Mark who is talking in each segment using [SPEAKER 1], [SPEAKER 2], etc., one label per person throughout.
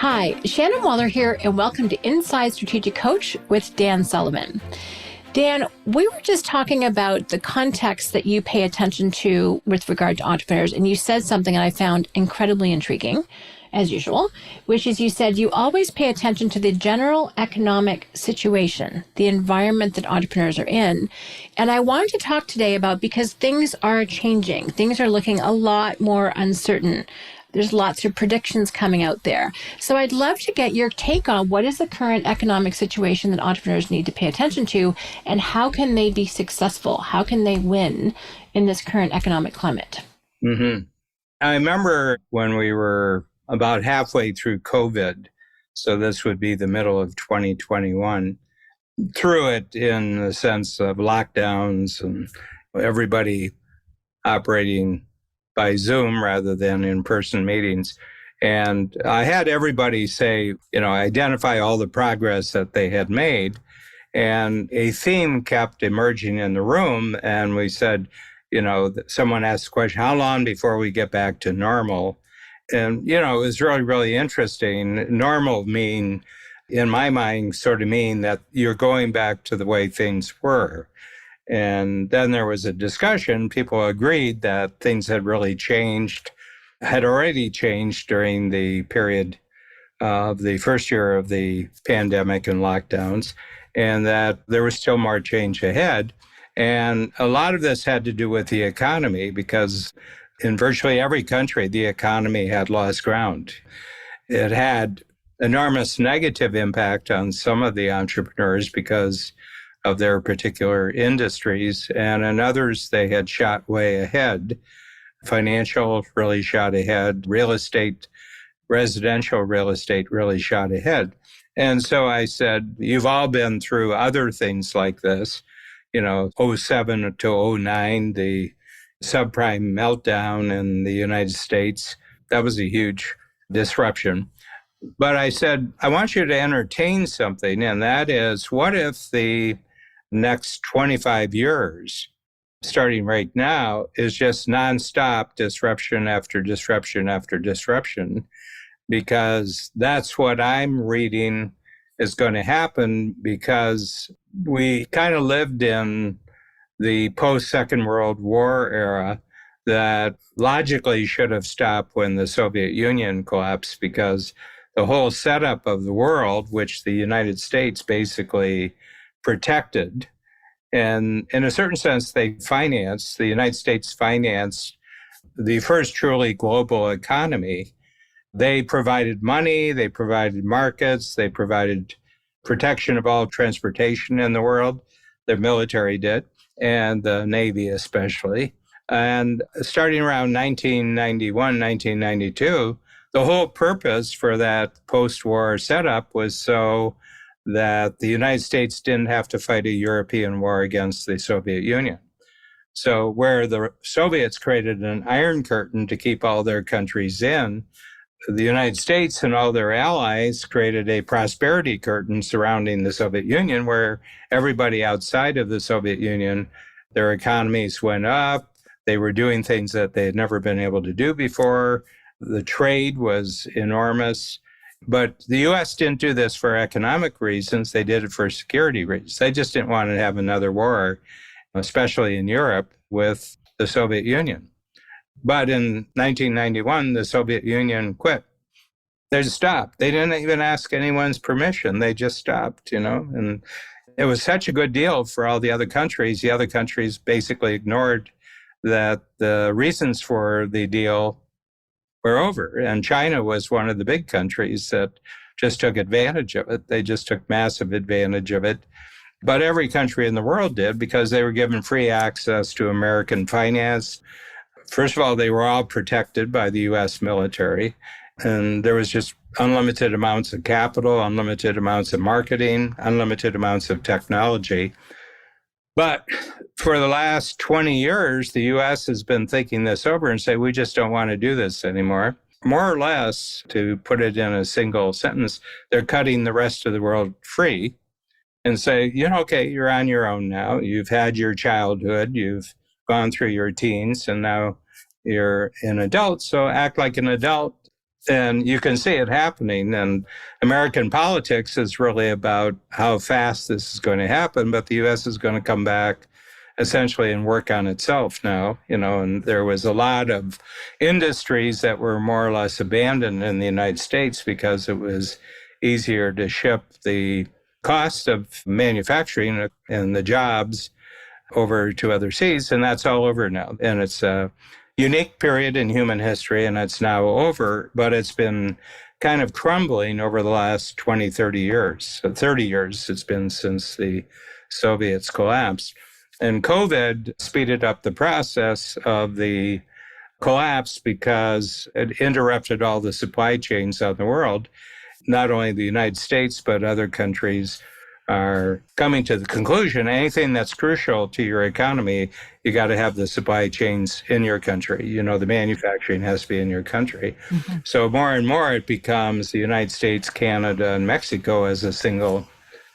[SPEAKER 1] Hi, Shannon Waller here, and welcome to Inside Strategic Coach with Dan Sullivan. Dan, we were just talking about the context that you pay attention to with regard to entrepreneurs, and you said something I found incredibly intriguing, as usual, which is you said you always pay attention to the general economic situation, the environment that entrepreneurs are in. And I wanted to talk today about because things are changing. Things are looking a lot more uncertain. There's lots of predictions coming out there. So I'd love to get your take on what is the current economic situation that entrepreneurs need to pay attention to, and how can they be successful? How can they win in this current economic climate?
[SPEAKER 2] I remember when we were about halfway through COVID, so this would be the middle of 2021, through it in the sense of lockdowns and everybody operating by Zoom rather than in-person meetings. And I had everybody say, identify all the progress that they had made. And a theme kept emerging in the room. And we said, someone asked the question, how long before we get back to normal? And, it was really, really interesting. Normal in my mind, sort of mean that you're going back to the way things were. And then there was a discussion. People agreed that things had really changed, had already changed during the period of the first year of the pandemic and lockdowns, and that there was still more change ahead. And a lot of this had to do with the economy, because in virtually every country, the economy had lost ground. It had enormous negative impact on some of the entrepreneurs because of their particular industries, and in others, they had shot way ahead. Financial really shot ahead. Real estate, residential real estate really shot ahead. And so I said, you've all been through other things like this, '07 to '09, the subprime meltdown in the United States. That was a huge disruption. But I said, I want you to entertain something, and that is, what if the next 25 years, starting right now, is just nonstop disruption after disruption after disruption, because that's what I'm reading is going to happen, because we kind of lived in the post-Second World War era that logically should have stopped when the Soviet Union collapsed, because the whole setup of the world, which the United States basically protected, and in a certain sense, the United States financed the first truly global economy. They provided money, they provided markets, they provided protection of all transportation in the world. The military did, and the Navy especially. And starting around 1991, 1992, the whole purpose for that post-war setup was so that the United States didn't have to fight a European war against the Soviet Union. So where the Soviets created an iron curtain to keep all their countries in, the United States and all their allies created a prosperity curtain surrounding the Soviet Union, where everybody outside of the Soviet Union, their economies went up. They were doing things that they had never been able to do before. The trade was enormous. But the U.S. didn't do this for economic reasons. They did it for security reasons. They just didn't want to have another war, especially in Europe, with the Soviet Union. But in 1991, the Soviet Union quit. They just stopped. They didn't even ask anyone's permission. They just stopped, and it was such a good deal for all the other countries. The other countries basically ignored that the reasons for the deal were over. And China was one of the big countries that just took advantage of it. They just took massive advantage of it. But every country in the world did, because they were given free access to American finance. First of all, they were all protected by the U.S. military. And there was just unlimited amounts of capital, unlimited amounts of marketing, unlimited amounts of technology. But for the last 20 years, the U.S. has been thinking this over and say, we just don't want to do this anymore. More or less, to put it in a single sentence, they're cutting the rest of the world free and say, okay, you're on your own now. You've had your childhood, you've gone through your teens, and now you're an adult. So act like an adult And you can see it happening. And American politics is really about how fast this is going to happen. But the U.S. is going to come back essentially and work on itself now, and there was a lot of industries that were more or less abandoned in the United States because it was easier to ship the cost of manufacturing and the jobs over to other seas. And that's all over now. And it's a unique period in human history, and it's now over, but it's been kind of crumbling over the last 20, 30 years. So 30 years it's been since the Soviets collapsed. And COVID speeded up the process of the collapse because it interrupted all the supply chains out in the world. Not only the United States, but other countries are coming to the conclusion anything that's crucial to your economy, you got to have the supply chains in your country. The manufacturing has to be in your country. Mm-hmm. So more and more it becomes the United States, Canada, and Mexico as a single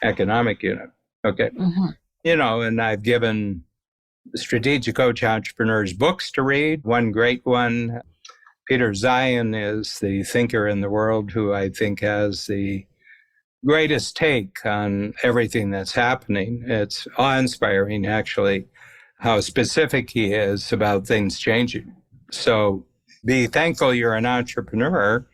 [SPEAKER 2] economic unit. Okay. Mm-hmm. And I've given strategic coach entrepreneurs books to read. One great one, Peter Zion is the thinker in the world who I think has the greatest take on everything that's happening. It's awe-inspiring, actually, how specific he is about things changing. So be thankful you're an entrepreneur,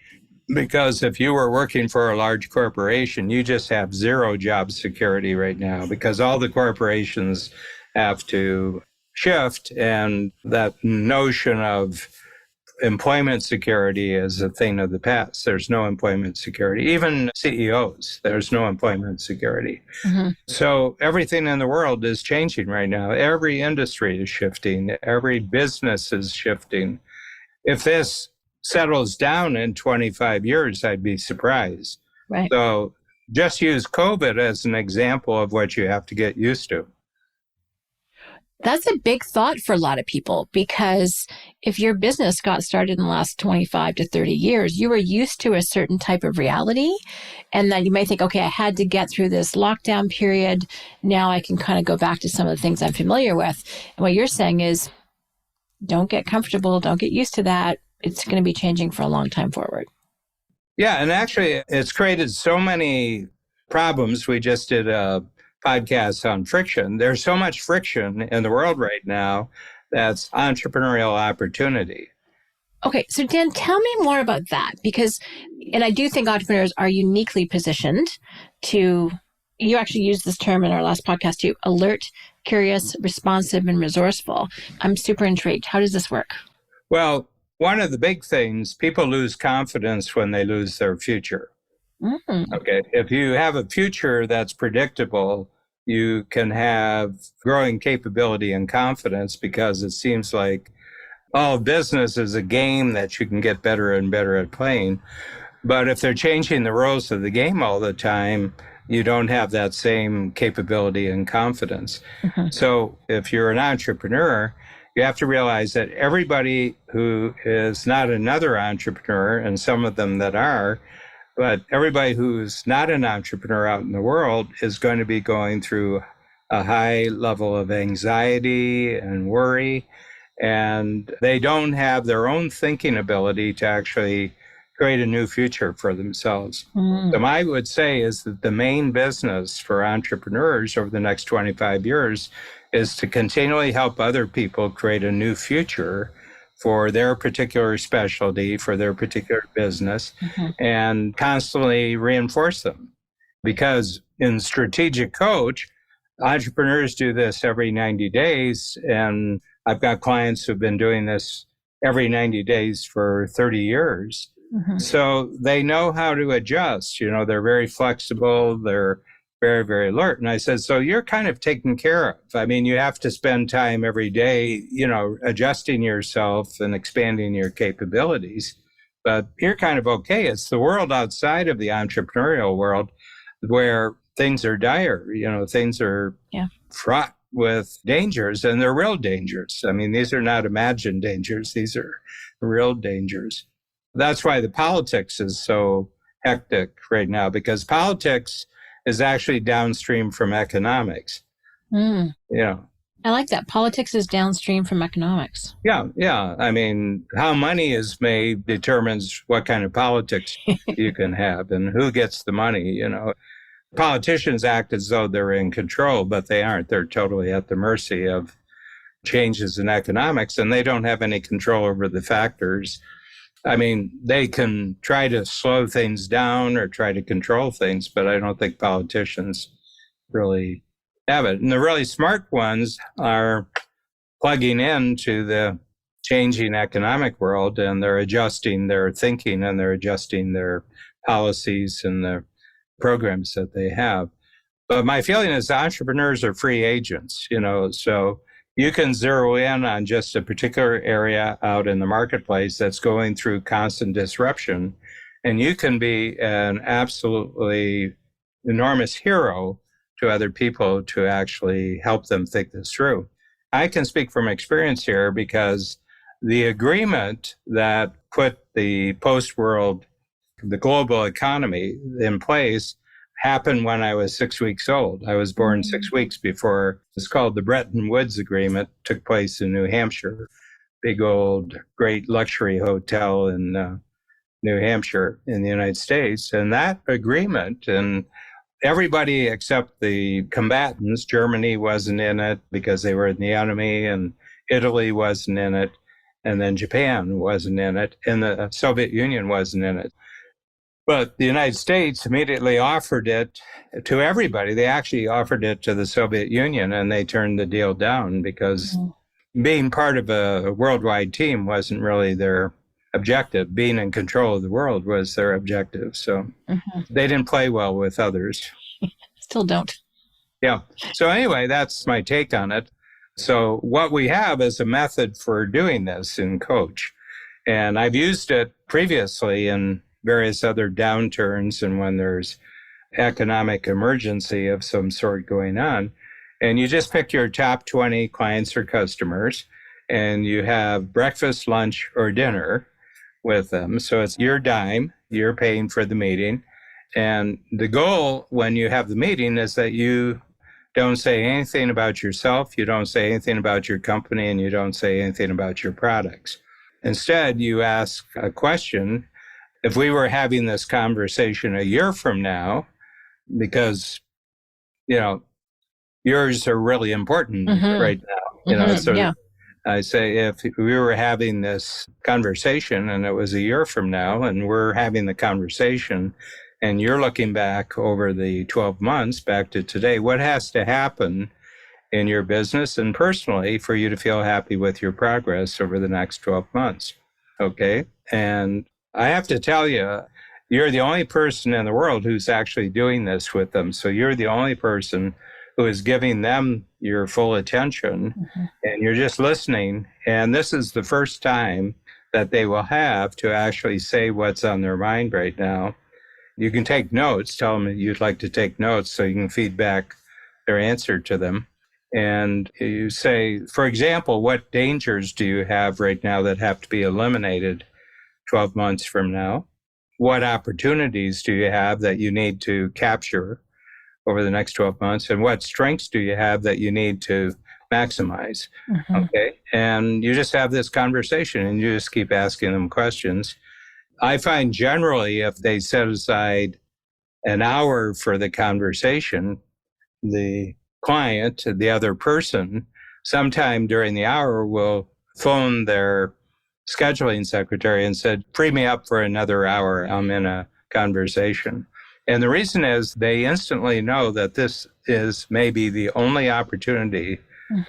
[SPEAKER 2] because if you were working for a large corporation, you just have zero job security right now because all the corporations have to shift. And that notion of employment security is a thing of the past. There's no employment security. Even CEOs, there's no employment security. Mm-hmm. So everything in the world is changing right now. Every industry is shifting. Every business is shifting. If this settles down in 25 years, I'd be surprised. Right. So just use COVID as an example of what you have to get used to.
[SPEAKER 1] That's a big thought for a lot of people, because if your business got started in the last 25 to 30 years, you were used to a certain type of reality. And then you may think, okay, I had to get through this lockdown period. Now I can kind of go back to some of the things I'm familiar with. And what you're saying is, don't get comfortable. Don't get used to that. It's going to be changing for a long time forward.
[SPEAKER 2] Yeah. And actually, it's created so many problems. We just did a podcast on friction. There's so much friction in the world right now that's entrepreneurial opportunity.
[SPEAKER 1] Okay. So Dan, tell me more about that, because, and I do think entrepreneurs are uniquely positioned to, you actually used this term in our last podcast too, alert, curious, responsive, and resourceful. I'm super intrigued. How does this work?
[SPEAKER 2] Well, one of the big things, people lose confidence when they lose their future. Mm. Okay. If you have a future that's predictable, you can have growing capability and confidence, because it seems like all business is a game that you can get better and better at playing. But if they're changing the rules of the game all the time, you don't have that same capability and confidence. Mm-hmm. So if you're an entrepreneur, you have to realize that everybody who is not another entrepreneur, and some of them that are, but everybody who's not an entrepreneur out in the world is going to be going through a high level of anxiety and worry, and they don't have their own thinking ability to actually create a new future for themselves. Mm. So I would say is that the main business for entrepreneurs over the next 25 years is to continually help other people create a new future for their particular specialty, for their particular business, mm-hmm. and constantly reinforce them. Because in strategic coach, entrepreneurs do this every 90 days. And I've got clients who've been doing this every 90 days for 30 years. Mm-hmm. So they know how to adjust. They're very flexible. They're very, very alert. And I said, so you're kind of taken care of. I mean, you have to spend time every day, adjusting yourself and expanding your capabilities, but you're kind of okay. It's the world outside of the entrepreneurial world where things are dire, things are fraught with dangers, and they're real dangers. I mean, these are not imagined dangers. These are real dangers. That's why the politics is so hectic right now, because politics is actually downstream from economics. Mm.
[SPEAKER 1] I like that. Politics is downstream from economics.
[SPEAKER 2] Yeah, yeah. I mean, how money is made determines what kind of politics you can have and who gets the money, you know. Politicians act as though they're in control, but they aren't. They're totally at the mercy of changes in economics, and they don't have any control over the factors. I mean, they can try to slow things down or try to control things, but I don't think politicians really have it. And the really smart ones are plugging into the changing economic world, and they're adjusting their thinking and they're adjusting their policies and the programs that they have. But my feeling is entrepreneurs are free agents, you know, so you can zero in on just a particular area out in the marketplace that's going through constant disruption. And you can be an absolutely enormous hero to other people to actually help them think this through. I can speak from experience here because the agreement that put the post-world, the global economy in place happened when I was 6 weeks old. I was born 6 weeks before. It's called the Bretton Woods Agreement, took place in New Hampshire, big old great luxury hotel in New Hampshire in the United States. And that agreement, and everybody except the combatants, Germany wasn't in it because they were in the enemy, and Italy wasn't in it, and then Japan wasn't in it, and the Soviet Union wasn't in it. But the United States immediately offered it to everybody. They actually offered it to the Soviet Union, and they turned the deal down because being part of a worldwide team wasn't really their objective. Being in control of the world was their objective. So they didn't play well with others.
[SPEAKER 1] Still don't.
[SPEAKER 2] Yeah. So anyway, that's my take on it. So what we have is a method for doing this in Coach. And I've used it previously in various other downturns and when there's economic emergency of some sort going on. And you just pick your top 20 clients or customers, and you have breakfast, lunch, or dinner with them. So it's your dime, you're paying for the meeting. And the goal when you have the meeting is that you don't say anything about yourself, you don't say anything about your company, and you don't say anything about your products. Instead, you ask a question. If we were having this conversation a year from now, because, you know, yours are really important right now, you know, so I say, if we were having this conversation and it was a year from now and we're having the conversation and you're looking back over the 12 months back to today, what has to happen in your business and personally for you to feel happy with your progress over the next 12 months? Okay. And I have to tell you, you're the only person in the world who's actually doing this with them. So you're the only person who is giving them your full attention and you're just listening. And this is the first time that they will have to actually say what's on their mind right now. You can take notes, tell them that you'd like to take notes so you can feed back their answer to them. And you say, for example, what dangers do you have right now that have to be eliminated 12 months from now? What opportunities do you have that you need to capture over the next 12 months? And what strengths do you have that you need to maximize? Okay. And you just have this conversation and you just keep asking them questions. I find generally if they set aside an hour for the conversation, the client, the other person, sometime during the hour will phone their scheduling secretary and said, free me up for another hour. I'm in a conversation. And the reason is they instantly know that this is maybe the only opportunity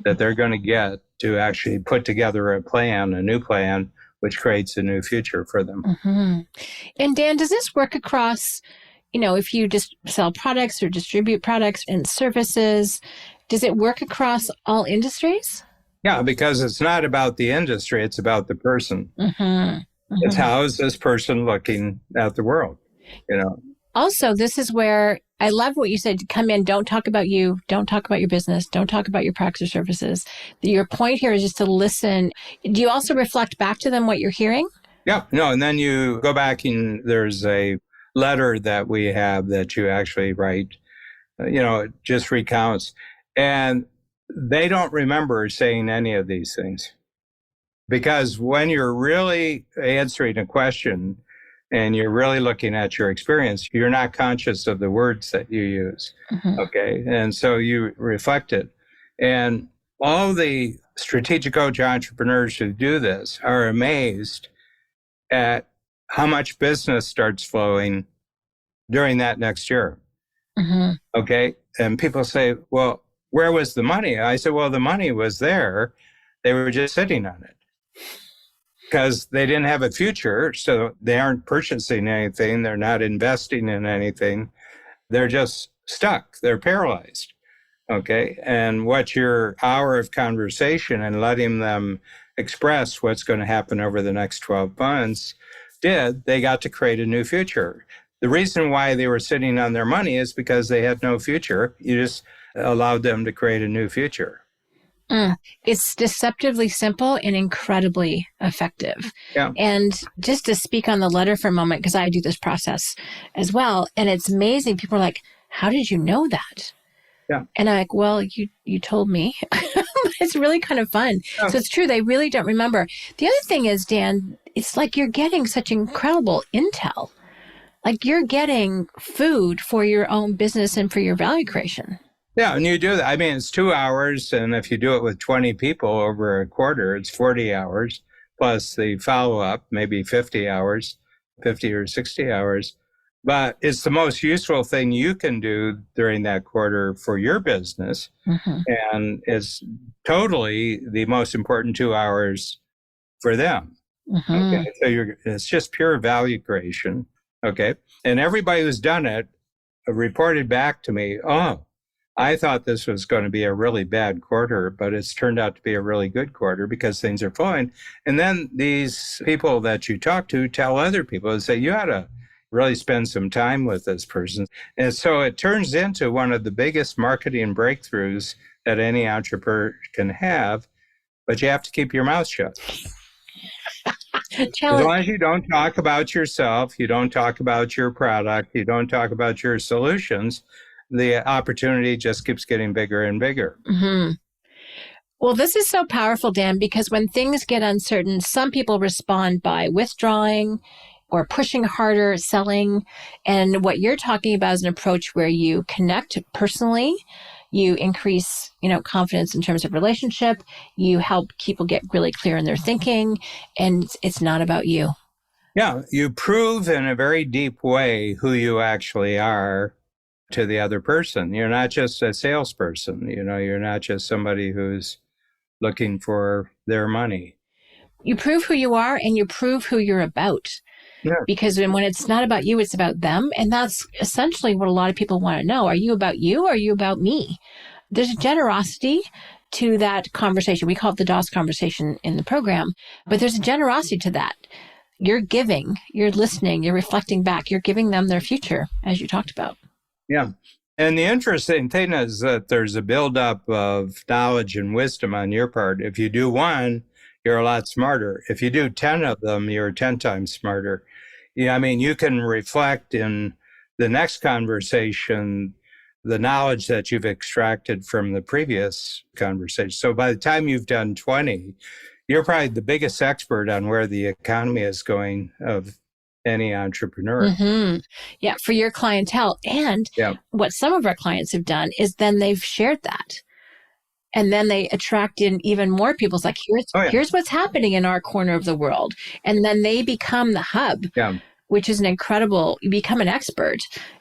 [SPEAKER 2] that they're going to get to actually put together a plan, a new plan, which creates a new future for them.
[SPEAKER 1] And Dan, does this work across, you know, if you just sell products or distribute products and services, does it work across all industries?
[SPEAKER 2] Yeah, because it's not about the industry, it's about the person. It's how is this person looking at the world, you know?
[SPEAKER 1] Also, this is where I love what you said, to come in, don't talk about you, don't talk about your business, don't talk about your products or services. Your point here is just to listen. Do you also reflect back to them what you're hearing?
[SPEAKER 2] Yeah, no, and then you go back and there's a letter that we have that you actually write, you know, it just recounts. And they don't remember saying any of these things. Because when you're really answering a question and you're really looking at your experience, you're not conscious of the words that you use.
[SPEAKER 1] Mm-hmm.
[SPEAKER 2] Okay. And so you reflect it. And all the strategic coach entrepreneurs who do this are amazed at how much business starts flowing during that next year.
[SPEAKER 1] Mm-hmm.
[SPEAKER 2] Okay. And people say, well, where was the money? I said, well, the money was there. They were just sitting on it because they didn't have a future. So they aren't purchasing anything. They're not investing in anything. They're just stuck. They're paralyzed. Okay. And what your hour of conversation and letting them express what's going to happen over the next 12 months did, they got to create a new future. The reason why they were sitting on their money is because they had no future. You just allowed them to create a new future.
[SPEAKER 1] It's deceptively simple and incredibly effective.
[SPEAKER 2] Yeah.
[SPEAKER 1] And just to speak on the letter for a moment, because I do this process as well, and it's amazing. People are like, how did you know that?
[SPEAKER 2] Yeah.
[SPEAKER 1] And I'm like, well, you told me. It's really kind of fun.
[SPEAKER 2] Yeah.
[SPEAKER 1] So it's true. They really don't remember. The other thing is, Dan, it's like you're getting such incredible intel. Like you're getting food for your own business and for your value creation.
[SPEAKER 2] Yeah, and you do that. I mean, it's 2 hours, and if you do it with 20 people over a quarter, it's 40 hours, plus the follow-up, maybe 50 hours, 50 or 60 hours. But it's the most useful thing you can do during that quarter for your business.
[SPEAKER 1] Mm-hmm.
[SPEAKER 2] And it's totally the most important 2 hours for them.
[SPEAKER 1] Mm-hmm.
[SPEAKER 2] Okay, so it's just pure value creation. Okay, and everybody who's done it reported back to me, oh, I thought this was going to be a really bad quarter, but it's turned out to be a really good quarter because things are flowing. And then these people that you talk to tell other people and say, you ought to really spend some time with this person. And so it turns into one of the biggest marketing breakthroughs that any entrepreneur can have, but you have to keep your mouth shut. As long as you don't talk about yourself, you don't talk about your product, you don't talk about your solutions, the opportunity just keeps getting bigger and bigger.
[SPEAKER 1] Mm-hmm. Well, this is so powerful, Dan, because when things get uncertain, some people respond by withdrawing or pushing harder, selling. And what you're talking about is an approach where you connect personally, you increase, confidence in terms of relationship, you help people get really clear in their thinking, and it's not about you.
[SPEAKER 2] Yeah, you prove in a very deep way who you actually are to the other person. You're not just a salesperson, you're not just somebody who's looking for their money.
[SPEAKER 1] You prove who you are and you prove who you're about.
[SPEAKER 2] Yeah.
[SPEAKER 1] Because when it's not about you, it's about them. And that's essentially what a lot of people want to know. Are you about you or are you about me? There's a generosity to that conversation. We call it the DOS conversation in the program, but there's a generosity to that. You're giving, you're listening, you're reflecting back, you're giving them their future, as you talked about.
[SPEAKER 2] Yeah. And the interesting thing is that there's a buildup of knowledge and wisdom on your part. If you do one, you're a lot smarter. If you do 10 of them, you're 10 times smarter. Yeah, I mean, you can reflect in the next conversation the knowledge that you've extracted from the previous conversation. So by the time you've done 20, you're probably the biggest expert on where the economy is going of any entrepreneur.
[SPEAKER 1] Mm-hmm. Yeah, for your clientele. And what some of our clients have done is then they've shared that. And then they attract in even more people. It's like, here's what's happening in our corner of the world. And then they become the hub, which is you become an expert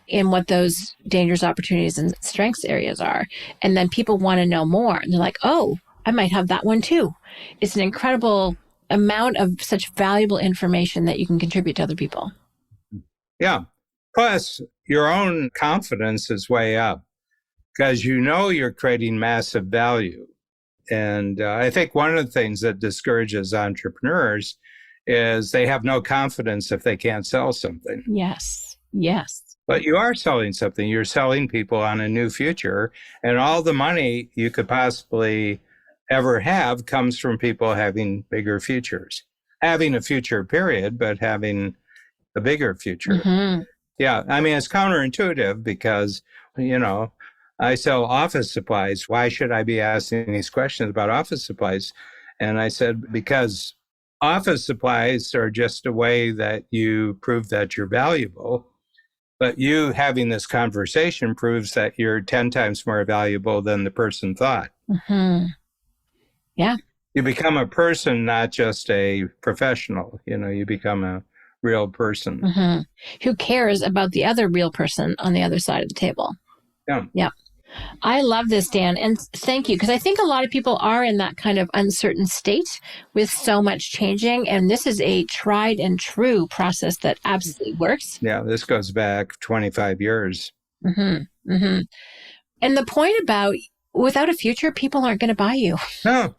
[SPEAKER 1] in what those dangerous opportunities and strengths areas are. And then people want to know more. And they're like, oh, I might have that one too. It's an incredible amount of such valuable information that you can contribute to other people.
[SPEAKER 2] Yeah. Plus, your own confidence is way up because you're creating massive value. And I think one of the things that discourages entrepreneurs is they have no confidence if they can't sell something.
[SPEAKER 1] Yes.
[SPEAKER 2] But you are selling something. You're selling people on a new future. And all the money you could possibly ever have comes from people having bigger futures. Having a future, period, but having a bigger future.
[SPEAKER 1] Mm-hmm.
[SPEAKER 2] Yeah. I mean, it's counterintuitive because, I sell office supplies. Why should I be asking these questions about office supplies? And I said, because office supplies are just a way that you prove that you're valuable. But you having this conversation proves that you're 10 times more valuable than the person thought.
[SPEAKER 1] Mm-hmm. Yeah.
[SPEAKER 2] You become a person, not just a professional. You become a real person.
[SPEAKER 1] Mm-hmm. Who cares about the other real person on the other side of the table?
[SPEAKER 2] Yeah.
[SPEAKER 1] Yeah. I love this, Dan, and thank you, because I think a lot of people are in that kind of uncertain state with so much changing, and this is a tried and true process that absolutely works.
[SPEAKER 2] Yeah, this goes back 25 years.
[SPEAKER 1] Mm-hmm. Mm-hmm. And the point about without a future, people aren't going to buy you.
[SPEAKER 2] No.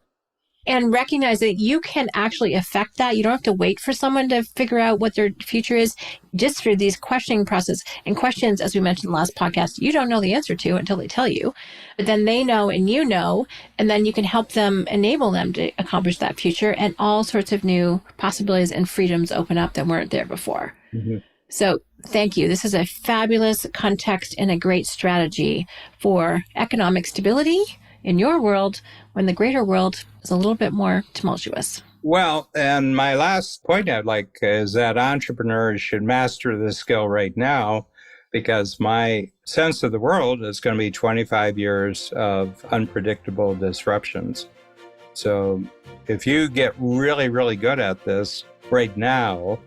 [SPEAKER 1] And recognize that you can actually affect that. You don't have to wait for someone to figure out what their future is, just through these questioning process. And questions, as we mentioned in the last podcast, you don't know the answer to until they tell you. But then they know and you know, and then you can help them, enable them to accomplish that future, and all sorts of new possibilities and freedoms open up that weren't there before. Mm-hmm. So thank you. This is a fabulous context and a great strategy for economic stability in your world when the greater world is a little bit more tumultuous.
[SPEAKER 2] Well, and my last point I'd like is that entrepreneurs should master this skill right now, because my sense of the world is going to be 25 years of unpredictable disruptions. So if you get really, really good at this right now,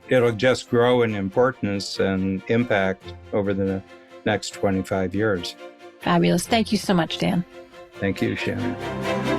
[SPEAKER 2] it'll just grow in importance and impact over the next 25 years.
[SPEAKER 1] Fabulous. Thank you so much, Dan.
[SPEAKER 2] Thank you, Shannon.